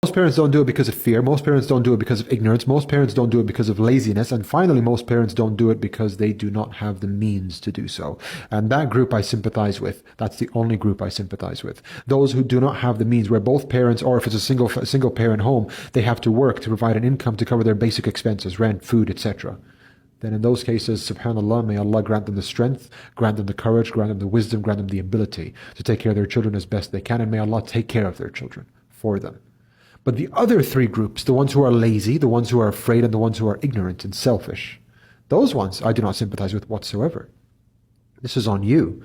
Most parents don't do it because of fear. Most parents don't do it because of ignorance. Most parents don't do it because of laziness. And finally, most parents don't do it because they do not have the means to do so. And that group I sympathize with. That's the only group I sympathize with. Those who do not have the means, where both parents, or if it's a single parent home, they have to work to provide an income to cover their basic expenses, rent, food, etc. Then in those cases, subhanAllah, may Allah grant them the strength, grant them the courage, grant them the wisdom, grant them the ability to take care of their children as best they can. And may Allah take care of their children for them. But the other three groups, the ones who are lazy, the ones who are afraid, and the ones who are ignorant and selfish, those ones I do not sympathize with whatsoever. This is on you.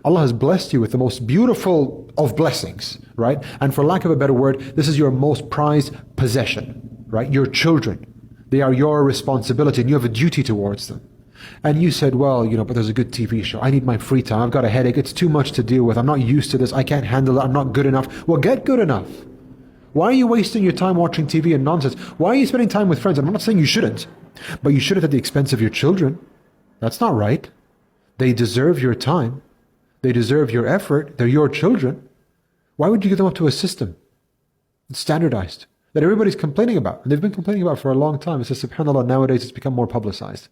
Allah has blessed you with the most beautiful of blessings, right? And for lack of a better word, this is your most prized possession, right? Your children. They are your responsibility and you have a duty towards them. And you said, well, but there's a good TV show. I need my free time. I've got a headache. It's too much to deal with. I'm not used to this. I can't handle it. I'm not good enough. Well, get good enough. Why are you wasting your time watching TV and nonsense? Why are you spending time with friends? I'm not saying you shouldn't, but you shouldn't at the expense of your children. That's not right. They deserve your time. They deserve your effort. They're your children. Why would you give them up to a system that's standardized, that everybody's complaining about? And they've been complaining about for a long time. It's just, subhanAllah, nowadays it's become more publicized.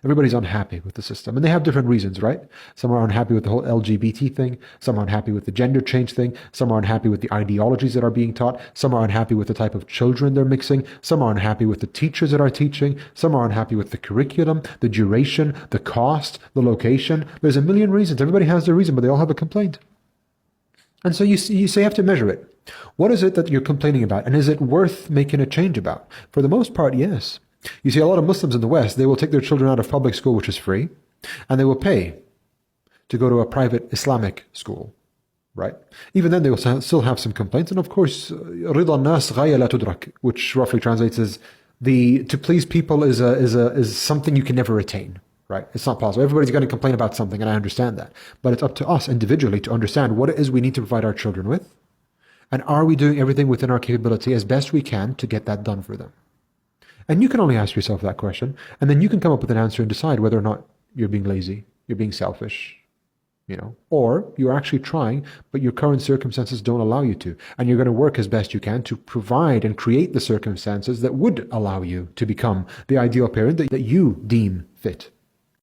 Everybody's unhappy with the system. And they have different reasons, right? Some are unhappy with the whole LGBT thing. Some are unhappy with the gender change thing. Some are unhappy with the ideologies that are being taught. Some are unhappy with the type of children they're mixing. Some are unhappy with the teachers that are teaching. Some are unhappy with the curriculum, the duration, the cost, the location. There's a million reasons. Everybody has their reason, but they all have a complaint. And so you have to measure it. What is it that you're complaining about? And is it worth making a change about? For the most part, yes. You see, a lot of Muslims in the West, they will take their children out of public school, which is free, and they will pay to go to a private Islamic school, right? Even then, they will still have some complaints. And of course, رضا الناس غاية لا تدرك, which roughly translates as to please people is something you can never attain, right? It's not possible. Everybody's going to complain about something, and I understand that. But it's up to us individually to understand what it is we need to provide our children with, and are we doing everything within our capability as best we can to get that done for them? And you can only ask yourself that question, and then you can come up with an answer and decide whether or not you're being lazy, you're being selfish, or you're actually trying, but your current circumstances don't allow you to. And you're going to work as best you can to provide and create the circumstances that would allow you to become the ideal parent that you deem fit.